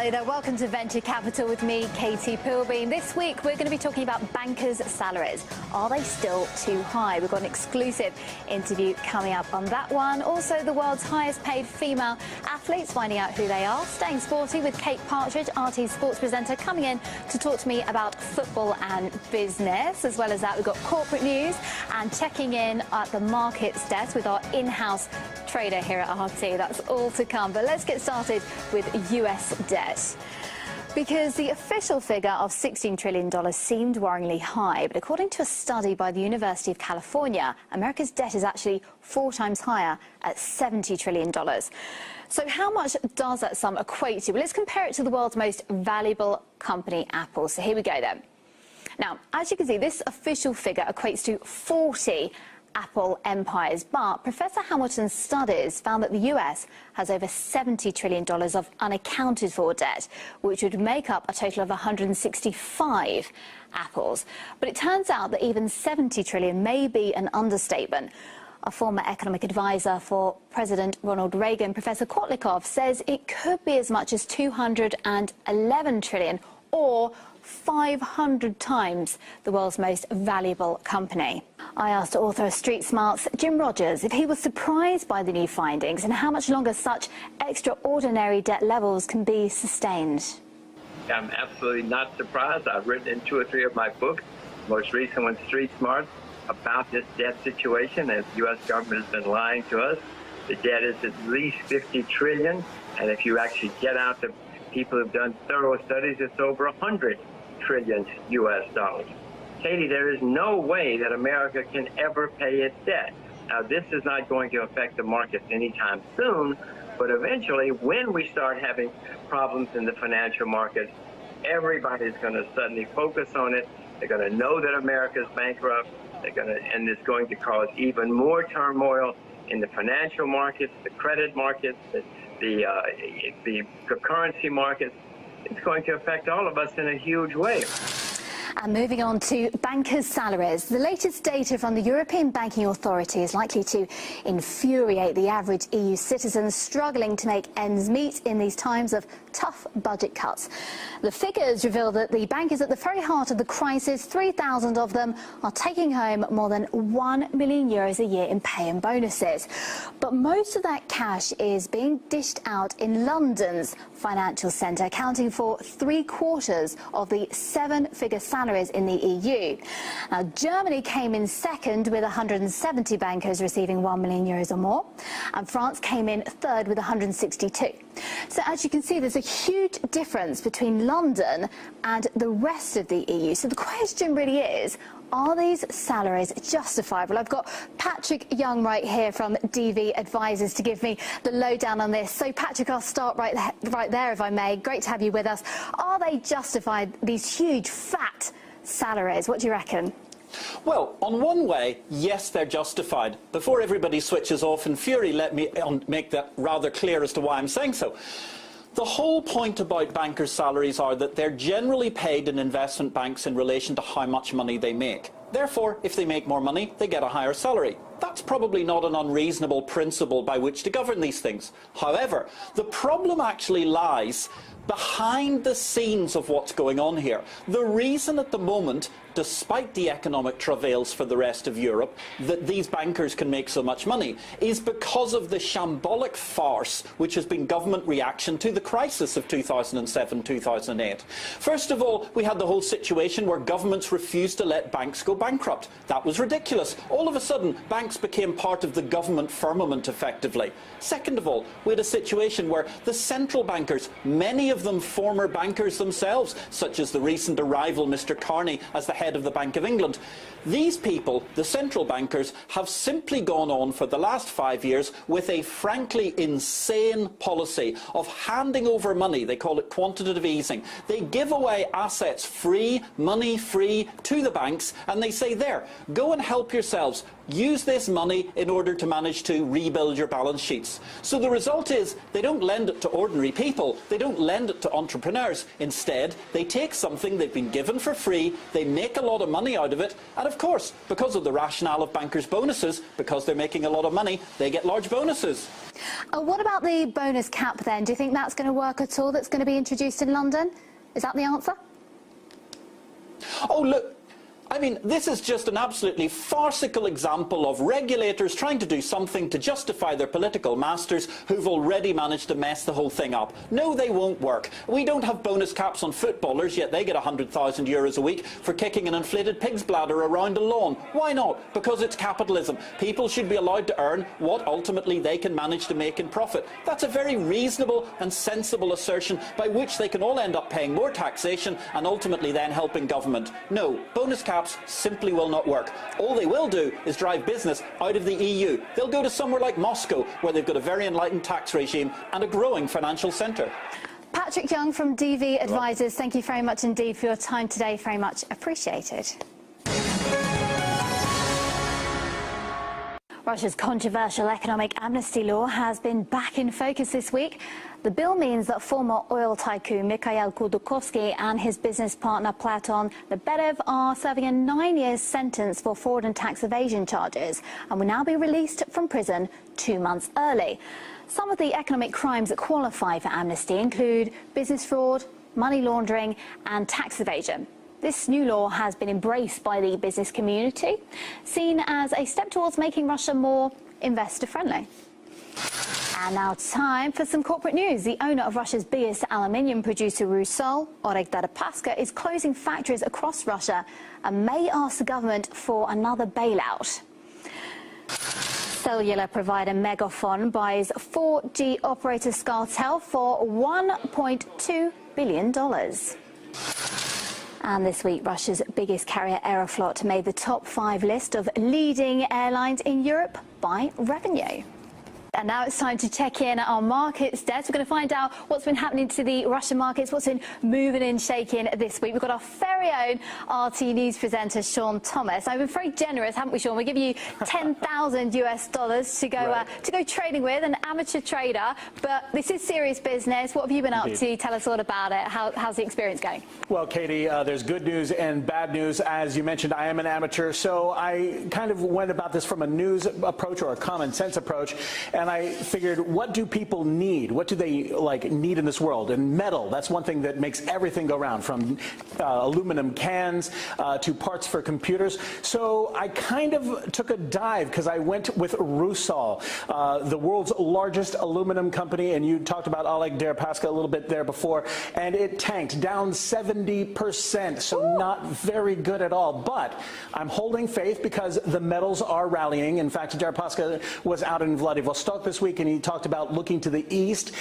Hello there, welcome to Venture Capital with me, Katie Pilbeam. This week we're going to be talking about bankers' salaries. Are they still too high? We've got an exclusive interview coming up on that one. Also, the world's highest paid female athletes, finding out who they are. Staying sporty with Kate Partridge, RT's sports presenter, coming in to talk to me about football and business. As well as that, we've got corporate news and checking in at the markets desk with our in-house trader here at RT. That's all to come. But let's get started with US debt. Because the official figure of $16 trillion seemed worryingly high, but according to a study by the University of California, America's debt is actually 4 times higher at $70 trillion. So how much does that sum equate to? Well, let's compare it to the world's most valuable company, Apple. So here we go then. Now, as you can see, this official figure equates to 40 Apple empires, but Professor Hamilton's studies found that the US has over $70 trillion of unaccounted for debt, which would make up a total of 165 Apples. But it turns out that even 70 trillion may be an understatement. A former economic advisor for President Ronald Reagan, Professor Kotlikov, says it could be as much as 211 trillion, or 500 times the world's most valuable company. I asked author of Street Smart's Jim Rogers if he was surprised by the new findings and how much longer such extraordinary debt levels can be sustained. I'm absolutely not surprised. I've written in 2 or 3 of my books, most recent one, Street Smart, about this debt situation. As the U.S. government has been lying to us, the debt is at least 50 trillion, and if you actually get out to people who've done thorough studies, it's over 100 trillion U.S. dollars. Katie, there is no way that America can ever pay its debt. Now, this is not going to affect the markets anytime soon, but eventually, when we start having problems in the financial markets, everybody's going to suddenly focus on it. They're going to know that America's bankrupt. And it's going to cause even more turmoil in the financial markets, the credit markets, the currency markets. It's going to affect all of us in a huge way. And moving on to bankers' salaries. The latest data from the European Banking Authority is likely to infuriate the average EU citizen struggling to make ends meet in these times of tough budget cuts. The figures reveal that the bankers at the very heart of the crisis, 3,000 of them, are taking home more than €1 million a year in pay and bonuses. But most of that cash is being dished out in London's financial centre, accounting for 3/4 of the 7-figure salaries in the EU. Now, Germany came in second with 170 bankers receiving €1 million or more, and France came in third with 162. So as you can see, there's a huge difference between London and the rest of the EU. So the question really is, are these salaries justifiable? I've got Patrick Young right here from DV Advisors to give me the lowdown on this. So Patrick, I'll start right there if I may. Great to have you with us. Are they justified, these huge fat salaries? What do you reckon? Well, on one way, yes, they're justified. Before everybody switches off in fury, let me make that rather clear as to why I'm saying so. The whole point about bankers' salaries are that they're generally paid in investment banks in relation to how much money they make. Therefore, if they make more money, they get a higher salary. That's probably not an unreasonable principle by which to govern these things. However, the problem actually lies behind the scenes of what's going on here. The reason at the moment, despite the economic travails for the rest of Europe, that these bankers can make so much money is because of the shambolic farce which has been government reaction to the crisis of 2007-2008. First of all, we had the whole situation where governments refused to let banks go bankrupt. That was ridiculous. All of a sudden, banks became part of the government firmament effectively. Second of all, we had a situation where the central bankers, many of them former bankers themselves, such as the recent arrival Mr. Carney as the head of the Bank of England. These people, the central bankers, have simply gone on for the last 5 years with a frankly insane policy of handing over money. They call it quantitative easing. They give away assets free, money free to the banks, and they say, there, go and help yourselves. Use this money in order to manage to rebuild your balance sheets. So the result is they don't lend it to ordinary people. They don't lend it to entrepreneurs. Instead, they take something they've been given for free, they make a lot of money out of it, and of course, because of the rationale of bankers' bonuses, because they're making a lot of money, they get large bonuses. What about the bonus cap then? Do you think that's going to work at all, that's going to be introduced in London? Is that the answer? Oh, look. I mean, this is just an absolutely farcical example of regulators trying to do something to justify their political masters who've already managed to mess the whole thing up. No, they won't work. We don't have bonus caps on footballers, yet they get €100,000 a week for kicking an inflated pig's bladder around a lawn. Why not? Because it's capitalism. People should be allowed to earn what ultimately they can manage to make in profit. That's a very reasonable and sensible assertion by which they can all end up paying more taxation and ultimately then helping government. No, bonus caps simply will not work. All they will do is drive business out of the EU. They'll go to somewhere like Moscow, where they've got a very enlightened tax regime and a growing financial centre. Patrick Young from DV Advisors, thank you very much indeed for your time today. Very much appreciated. Russia's controversial economic amnesty law has been back in focus this week. The bill means that former oil tycoon Mikhail Khodorkovsky and his business partner Platon Lebedev are serving a 9-year sentence for fraud and tax evasion charges and will now be released from prison 2 months early. Some of the economic crimes that qualify for amnesty include business fraud, money laundering and tax evasion. This new law has been embraced by the business community, seen as a step towards making Russia more investor-friendly. And now time for some corporate news. The owner of Russia's biggest aluminium producer, Rusal, Oleg Deripaska, is closing factories across Russia and may ask the government for another bailout. Cellular provider Megaphone buys 4G operator ScarTel for $1.2 billion. And this week, Russia's biggest carrier, Aeroflot, made the top 5 list of leading airlines in Europe by revenue. And now it's time to check in our markets desk. We're going to find out what's been happening to the Russian markets, what's been moving and shaking this week. We've got our very own RT News presenter, Sean Thomas. I've been very generous, haven't we, Sean? We give you $10,000 to go trading with, an amateur trader. But this is serious business. What have you been up to? Tell us all about it. How's the experience going? Well, Katie, there's good news and bad news. As you mentioned, I am an amateur, so I kind of went about this from a news approach or a common sense approach. And I figured, what do people need? What do they need in this world? And metal, that's one thing that makes everything go round, from aluminum cans to parts for computers. So I kind of took a dive because I went with Rusal, the world's largest aluminum company. And you talked about Oleg Deripaska a little bit there before. And it tanked down 70%. So not very good at all. But I'm holding faith because the metals are rallying. In fact, Deripaska was out in Vladivostok this week, and he talked about looking to the east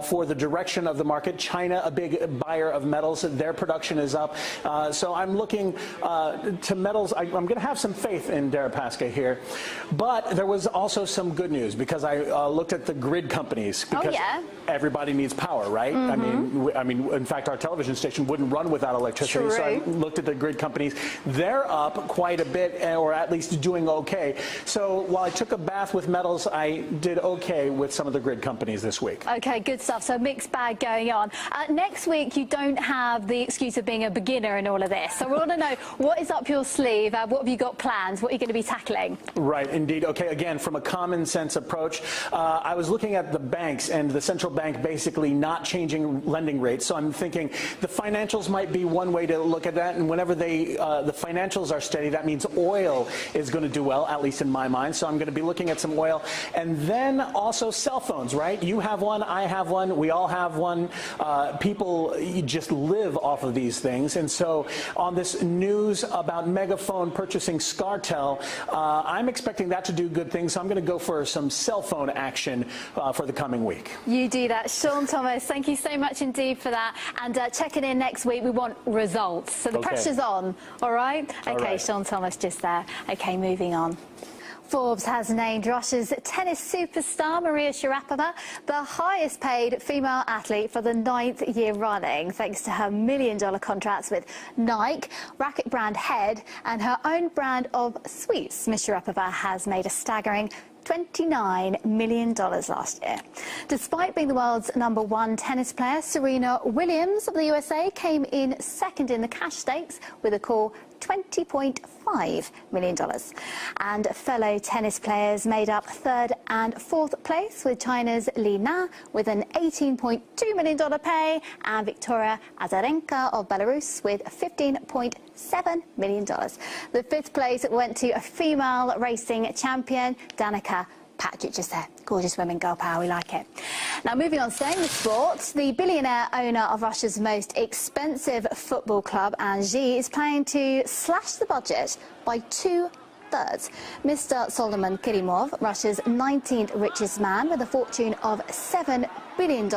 for the direction of the market. China, a big buyer of metals, their production is up. So I'm looking to metals. I'm going to have some faith in Deripaska here. But there was also some good news because I looked at the grid companies because everybody needs power, right? I mean, in fact, our television station wouldn't run without electricity. True. So I looked at the grid companies. They're up quite a bit, or at least doing okay. So while I took a bath with metals, I did okay with some of the grid companies this week. Okay, good stuff. So mixed bag going on. Next week, you don't have the excuse of being a beginner in all of this. So we want to know what is up your sleeve. What have you got planned? What are you going to be tackling? Right, indeed. Okay, again, from a common sense approach, I was looking at the banks and the central bank basically not changing lending rates. So I'm thinking the financials might be one way to look at that. And whenever the financials are steady, that means oil is going to do well, at least in my mind. So I'm going to be looking at some oil. And then also cell phones, right? You have one, I have one, we all have one. People just live off of these things. And so on this news about Megaphone purchasing ScarTel, I'm expecting that to do good things. So I'm going to go for some cell phone action for the coming week. You do that. Sean Thomas, thank you so much indeed for that. And checking in next week, we want results. So the pressure's on, all right? Okay, Sean Thomas just there. Okay, moving on. Forbes has named Russia's tennis superstar Maria Sharapova the highest paid female athlete for the 9th year running, thanks to her $1 million contracts with Nike, racket brand Head, and her own brand of sweets. Ms. Sharapova has made a staggering $29 million last year. Despite being the world's #1 tennis player, Serena Williams of the USA came in second in the cash stakes with a cool $20.5 million. And fellow tennis players made up third and fourth place, with China's Li Na with an $18.2 million pay and Victoria Azarenka of Belarus with $15.7 million. The fifth place went to a female racing champion, Danica Patrick. Just there. Gorgeous women, girl power, we like it. Now, moving on, staying with sports, the billionaire owner of Russia's most expensive football club, Asieh, is planning to slash the budget by 2/3. Mr. Solomon Kerimov, Russia's 19th richest man with a fortune of $7 billion,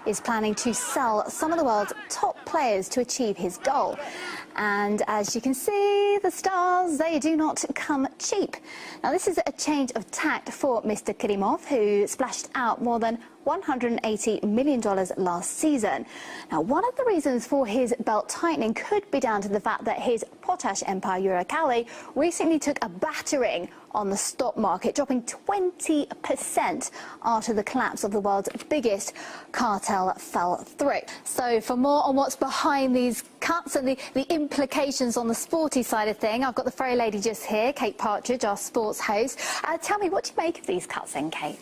is planning to sell some of the world's top players to achieve his goal. And as you can see, the stars, they do not come cheap. Now, this is a change of tact for Mr. Kerimov, who splashed out more than $180 million last season. Now, one of the reasons for his belt tightening could be down to the fact that his potash empire, Uralkali, recently took a battering on the stock market, dropping 20% after the collapse of the world's biggest cartel fell through. So for more on what's behind these cuts and the implications on the sporty side of thing, I've got the fairy lady just here, Kate Partridge, our sports host. Tell me, what do you make of these cuts then, Kate?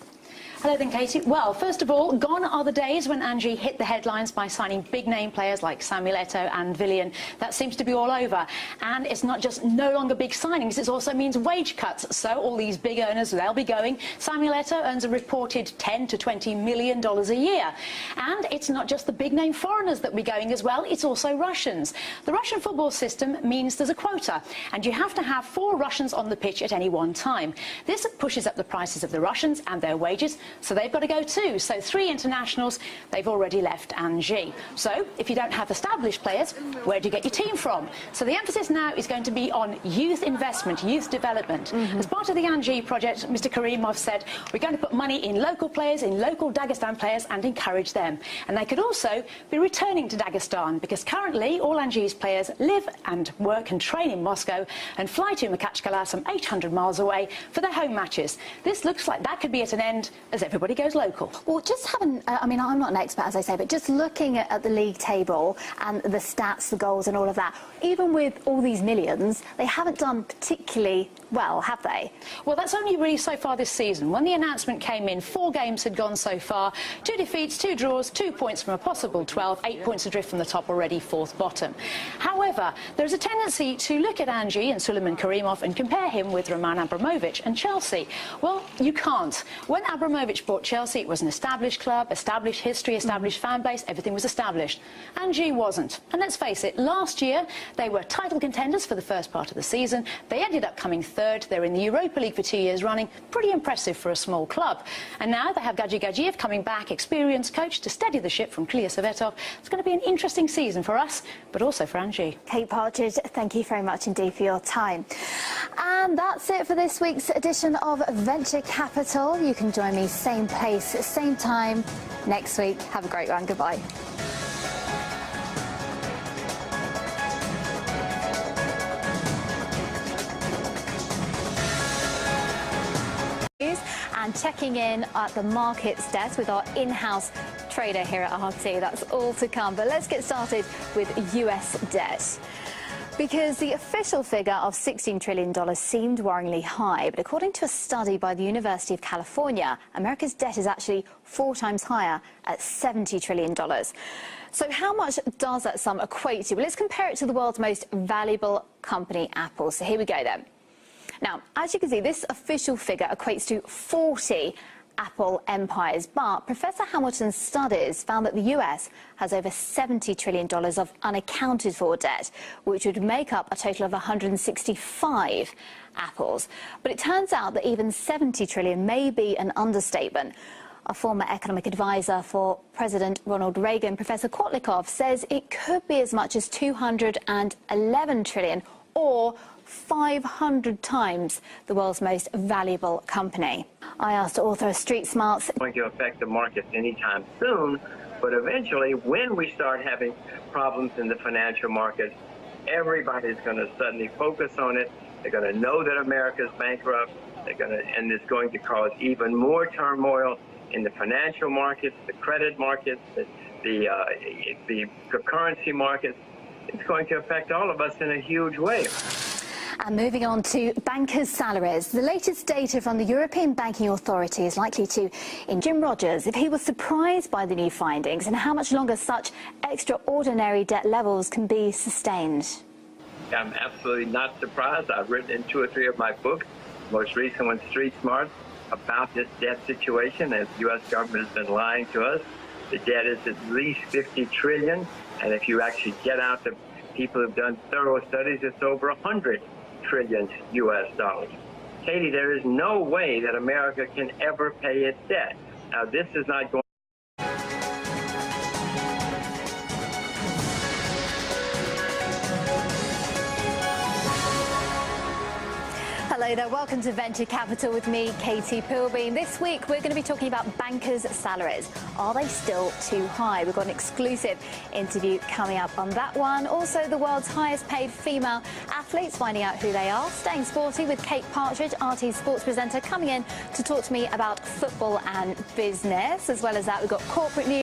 Hello then, Katie. Well, first of all, gone are the days when Asieh hit the headlines by signing big-name players like Samuel Eto'o and Willian. That seems to be all over. And it's not just no longer big signings, it also means wage cuts. So all these big earners, they'll be going. Samuel Eto'o earns a reported $10 to $20 million a year. And it's not just the big-name foreigners that will be going as well, it's also Russians. The Russian football system means there's a quota, and you have to have 4 Russians on the pitch at any one time. This pushes up the prices of the Russians and their wages, so they've got to go too. So 3 internationals, they've already left Asieh. So if you don't have established players, where do you get your team from? So the emphasis now is going to be on youth investment, youth development. As part of the Asieh project, Mr. Kerimov said, we're going to put money in local players, in local Dagestan players, and encourage them. And they could also be returning to Dagestan, because currently all Asieh's players live and work and train in Moscow and fly to Makhachkala, some 800 miles away, for their home matches. This looks like that could be at an end as everybody goes local. Well, just having, I mean, I'm not an expert, as I say, but just looking at the league table and the stats, the goals and all of that, even with all these millions, they haven't done particularly well, have they? Well, that's only really so far this season. When the announcement came in, 4 games had gone so far, 2 defeats, 2 draws, 2 points from a possible 12, 8 points adrift from the top, already 4th bottom. However, there's a tendency to look at Asieh and Suleiman Kerimov and compare him with Roman Abramovich and Chelsea. Well, you can't. When Abramovich bought Chelsea, it was an established club, established history, established fan base, everything was established. Asieh wasn't. And let's face it, last year they were title contenders for the first part of the season. They ended up coming 3rd. They're in the Europa League for 2 years running. Pretty impressive for a small club. And now they have Gadji Gadjiev coming back, experienced coach, to steady the ship from Kliya Sovetov. It's going to be an interesting season for us, but also for Asieh. Kate Partridge, thank you very much indeed for your time. And that's it for this week's edition of Venture Capital. You can join me same place, same time next week. Have a great one. Goodbye. And checking in at the markets desk with our in-house trader here at RT. That's all to come. But let's get started with US debt, because the official figure of $16 trillion seemed worryingly high. But according to a study by the University of California, America's debt is actually 4 times higher at $70 trillion. So how much does that sum equate to? Well, let's compare it to the world's most valuable company, Apple. So here we go then. Now, as you can see, this official figure equates to 40 Apple empires, but Professor Hamilton's studies found that the US has over $70 trillion of unaccounted for debt, which would make up a total of 165 Apples. But it turns out that even 70 trillion may be an understatement. A former economic advisor for President Ronald Reagan, Professor Kotlikov, says it could be as much as 211 trillion, or 500 times the world's most valuable company. I asked author of Street Smarts. Going to affect the markets anytime soon, but eventually when we start having problems in the financial markets, everybody's going to suddenly focus on it. They're going to know that America's bankrupt. And it's going to cause even more turmoil in the financial markets, the credit markets, the currency markets. It's going to affect all of us in a huge way. And moving on to bankers' salaries. The latest data from the European Banking Authority is likely to Jim Rogers if he was surprised by the new findings and how much longer such extraordinary debt levels can be sustained. I'm absolutely not surprised. I've written in 2 or 3 of my books, most recent one, Street Smarts, about this debt situation, as the U.S. government has been lying to us. The debt is at least $50 trillion, and if you actually get out the people who've done thorough studies, it's over $100 trillion U.S. dollars. Katie, there is no way that America can ever pay its debt. Now, this is not going. Hello there, welcome to Venture Capital with me, Katie Pilbeam. This week we're going to be talking about bankers' salaries. Are they still too high? We've got an exclusive interview coming up on that one. Also, the world's highest paid female athletes, finding out who they are. Staying sporty with Kate Partridge, RT sports presenter, coming in to talk to me about football and business. As well as that, we've got corporate news.